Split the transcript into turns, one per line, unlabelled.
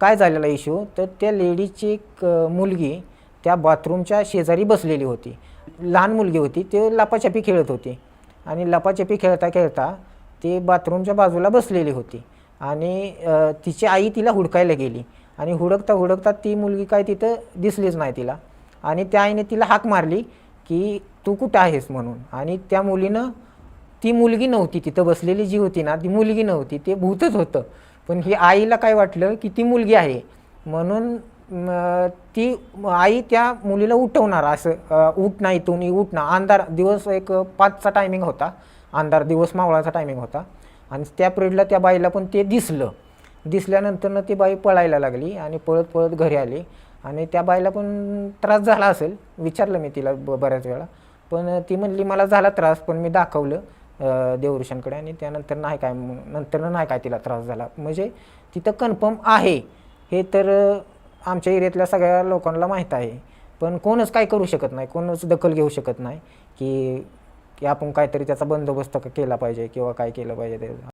काय झालेला इश्यू, तर त्या लेडीजची एक मुलगी त्या बाथरूमच्या शेजारी बसलेली होती. लहान मुलगी होती, ते लपाछपी खेळत होती आणि लपाछपी खेळता खेळता ती बाथरूमच्या बाजूला बसलेली होती आणि तिची आई तिला हुडकायला गेली आणि हुडकता हुडकता ती मुलगी काय तिथं दिसलीच नाही तिला आणि त्या आईने तिला हाक मारली की तू कुठं आहेस म्हणून. आणि त्या मुलीनं, ती मुलगी नव्हती तिथं बसलेली जी होती ना, ती मुलगी नव्हती, ते भूतच होतं. पण ही आईला काय वाटलं की ती मुलगी आहे म्हणून ती आई त्या मुलीला उठवणार, असं उठ नाही तुम्ही उठ ना. अंधार दिवस एक 5चा टायमिंग होता, अंधार दिवस मावळाचा टायमिंग होता आणि त्या पिरियडला त्या बाईला पण ते दिसलं. दिसल्यानंतरनं ती बाई पळायला लागली आणि पळत पळत घरी आली आणि त्या बाईला पण त्रास झाला असेल, विचारलं मी तिला बऱ्याच वेळा, पण ती म्हणली मला झाला त्रास पण मी दाखवलं देवऋषांकडे आणि त्यानंतर नाही काय, नंतर नाही काय तिला त्रास झाला. म्हणजे तिथं कन्फर्म आहे हे तर आमच्या एरियातल्या सगळ्या लोकांना माहीत आहे, पण कोणच काय करू शकत नाही, कोणच दखल घेऊ शकत नाही की की आपण काहीतरी त्याचा बंदोबस्त केला पाहिजे किंवा काय केलं पाहिजे ते.